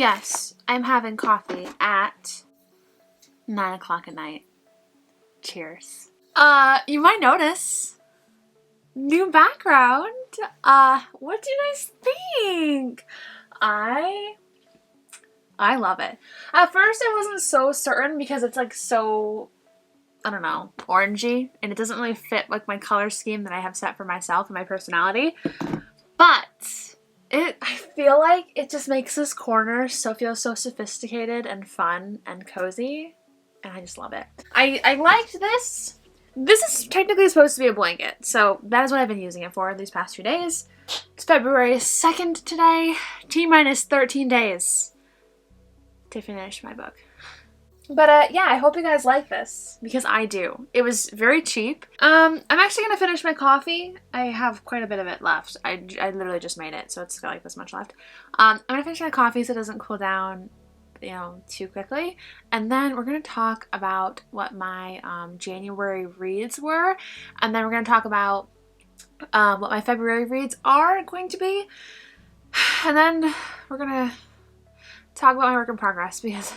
yes, I'm having coffee at 9 o'clock at night. Cheers. You might notice new background. What do you guys think? I love it. At first I wasn't so certain because it's like so, I don't know, orangey, and it doesn't really fit like my color scheme that I have set for myself and my personality. But I feel like it just makes this corner feel so sophisticated and fun and cozy, and I just love it. I liked this. This is technically supposed to be a blanket, so that is what I've been using it for these past few days. It's February 2nd today. T-minus 13 days to finish my book. But yeah, I hope you guys like this, because I do. It was very cheap. I'm actually going to finish my coffee. I have quite a bit of it left. I literally just made it, so it's got like this much left. I'm going to finish my coffee so it doesn't cool down, you know, too quickly. And then we're going to talk about what my January reads were. And then we're going to talk about what my February reads are going to be. And then we're going to talk about my work in progress, because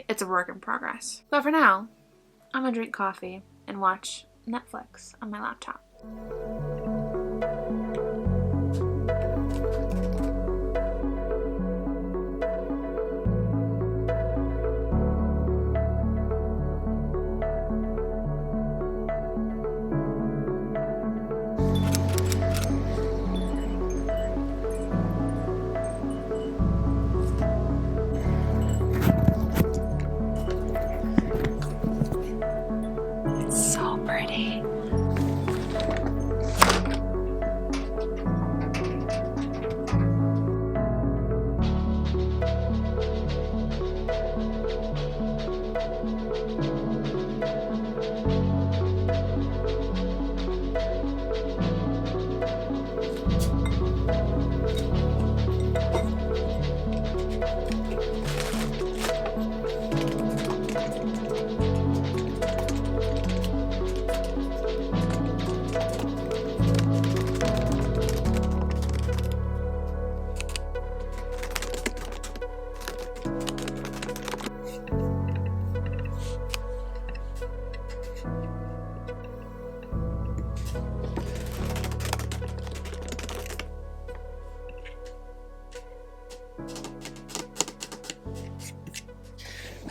it's a work in progress. But for now, I'm gonna drink coffee and watch Netflix on my laptop. So pretty.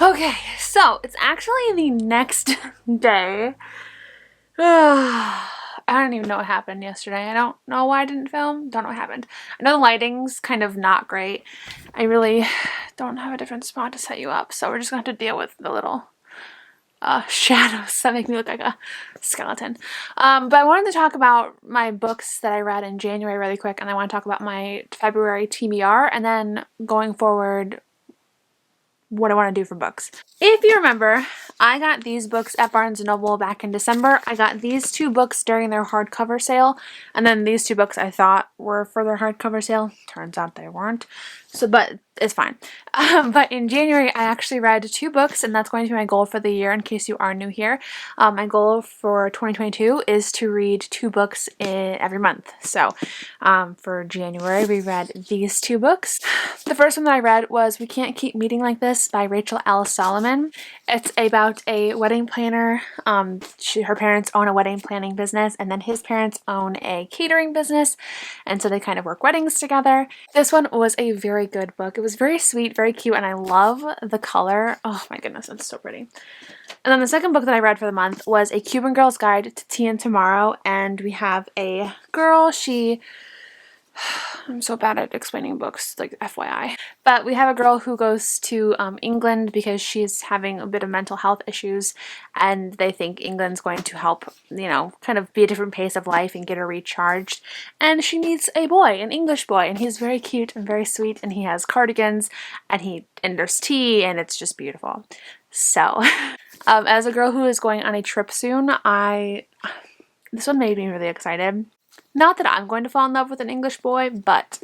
Okay, so it's actually the next day. I don't even know what happened yesterday. I don't know why I didn't film. Don't know what happened. I know the lighting's kind of not great. I really don't have a different spot to set you up, so we're just gonna have to deal with the little shadows that make me look like a skeleton. But I wanted to talk about my books that I read in January really quick, and I want to talk about my February TBR, and then going forward, what I want to do for books. If you remember, I got these books at Barnes & Noble back in December. I got these two books during their hardcover sale, and then these two books I thought were for their hardcover sale. Turns out they weren't. So, but it's fine. But in January, I actually read two books, and that's going to be my goal for the year in case you are new here. My goal for 2022 is to read two books every month. So for January, we read these two books. The first one that I read was We Can't Keep Meeting Like This by Rachel L. Solomon. It's about a wedding planner. Her parents own a wedding planning business, and then his parents own a catering business, and so they kind of work weddings together. This one was a very good book. It was very sweet, very cute, and I love the color. Oh my goodness, it's so pretty. And then the second book that I read for the month was A Cuban Girl's Guide to Tea and Tomorrow, and we have a girl. I'm so bad at explaining books, like FYI. But we have a girl who goes to England because she's having a bit of mental health issues, and they think England's going to help, you know, kind of be a different pace of life and get her recharged. And she meets a boy, an English boy, and he's very cute and very sweet, and he has cardigans, and there's tea, and it's just beautiful. So, as a girl who is going on a trip soon, this one made me really excited. Not that I'm going to fall in love with an English boy, but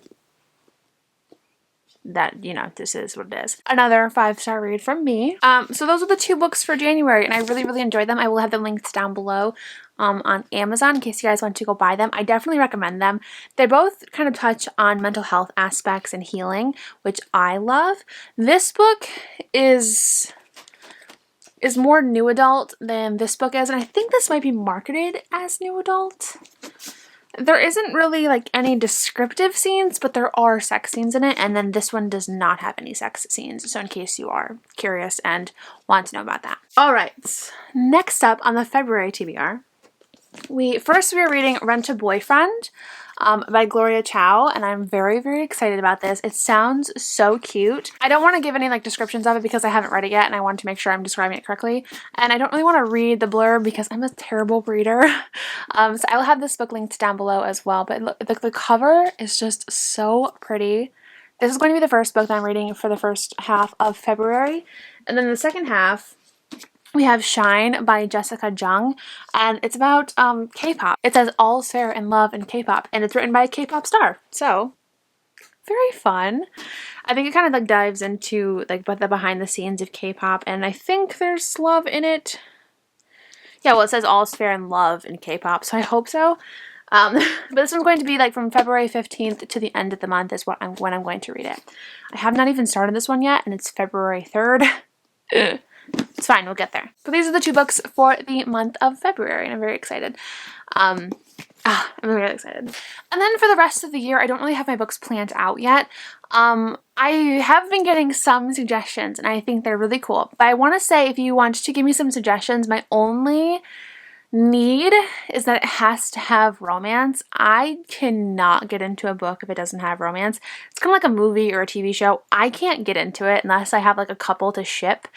that, you know, this is what it is. Another 5-star read from me. So those are the 2 books for January, and I really, really enjoyed them. I will have the links down below on Amazon in case you guys want to go buy them. I definitely recommend them. They both kind of touch on mental health aspects and healing, which I love. This book is more new adult than this book is, and I think this might be marketed as new adult. There isn't really like any descriptive scenes, but there are sex scenes in it, and then this one does not have any sex scenes, so in case you are curious and want to know about that. Alright, next up on the February TBR, we are reading Rent a Boyfriend by Gloria Chow, and I'm very, very excited about this. It sounds so cute. I don't want to give any like descriptions of it because I haven't read it yet, and I want to make sure I'm describing it correctly. And I don't really want to read the blurb because I'm a terrible reader. So I'll have this book linked down below as well. But look, the cover is just so pretty. This is going to be the first book that I'm reading for the first half of February, and then the second half we have Shine by Jessica Jung, and it's about K-pop. It says all's fair in love and K-pop, and it's written by a K-pop star. So, very fun. I think it kind of like dives into like the behind the scenes of K-pop, and I think there's love in it. Yeah, well, it says all's fair in love in K-pop, so I hope so. But this one's going to be like from February 15th to the end of the month is when I'm going to read it. I have not even started this one yet, and it's February 3rd. It's fine, we'll get there. But these are the 2 books for the month of February, and I'm very excited. I'm really excited. And then for the rest of the year, I don't really have my books planned out yet. I have been getting some suggestions, and I think they're really cool. But I want to say, if you want to give me some suggestions, my only need is that it has to have romance. I cannot get into a book if it doesn't have romance. It's kind of like a movie or a TV show. I can't get into it unless I have like a couple to ship.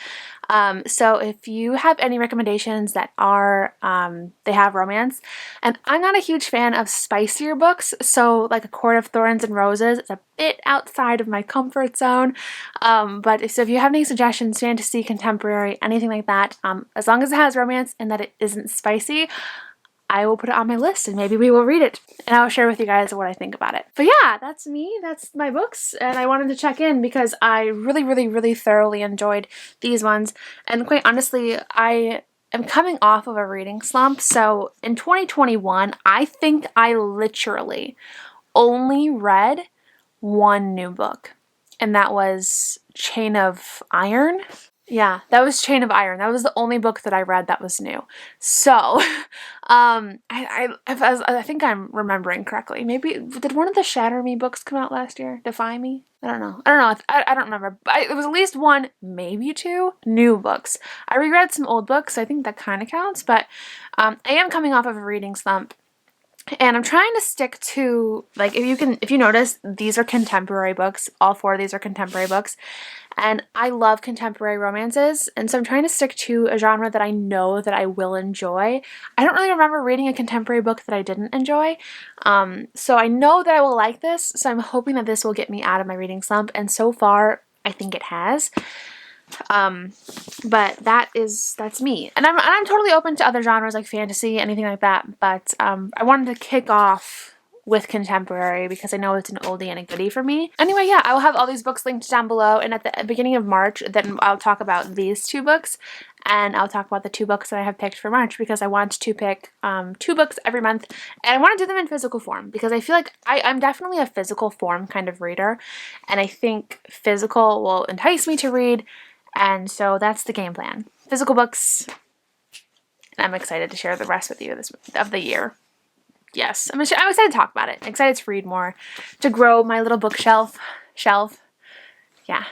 So if you have any recommendations that are, they have romance, and I'm not a huge fan of spicier books, so like A Court of Thorns and Roses is a bit outside of my comfort zone, but if you have any suggestions, fantasy, contemporary, anything like that, as long as it has romance and that it isn't spicy, I will put it on my list and maybe we will read it and I'll share with you guys what I think about it. But yeah, that's me. That's my books, and I wanted to check in because I really, really, really thoroughly enjoyed these ones, and quite honestly, I am coming off of a reading slump. So in 2021, I think I literally only read 1 new book, and that was Chain of Iron. Yeah, that was Chain of Iron. That was the only book that I read that was new. So, I think I'm remembering correctly. Maybe, did one of the Shatter Me books come out last year? Defy Me? I don't know. I don't remember. It was at least 1, maybe 2 new books. I reread some old books. So I think that kind of counts. But I am coming off of a reading slump. And I'm trying to stick to, like, if you notice, these are contemporary books. All 4 of these are contemporary books. And I love contemporary romances. And so I'm trying to stick to a genre that I know that I will enjoy. I don't really remember reading a contemporary book that I didn't enjoy. So I know that I will like this. So I'm hoping that this will get me out of my reading slump. And so far, I think it has. But that's me, and I'm totally open to other genres like fantasy, anything like that, but I wanted to kick off with contemporary because I know it's an oldie and a goodie for me. Anyway, yeah, I will have all these books linked down below, and at the beginning of March, then I'll talk about these 2 books, and I'll talk about the 2 books that I have picked for March because I want to pick 2 books every month, and I want to do them in physical form because I feel like I'm definitely a physical form kind of reader, and I think physical will entice me to read. And so that's the game plan. Physical books. And I'm excited to share the rest with you of the year. Yes, I'm excited to talk about it. I'm excited to read more, to grow my little bookshelf. Yeah.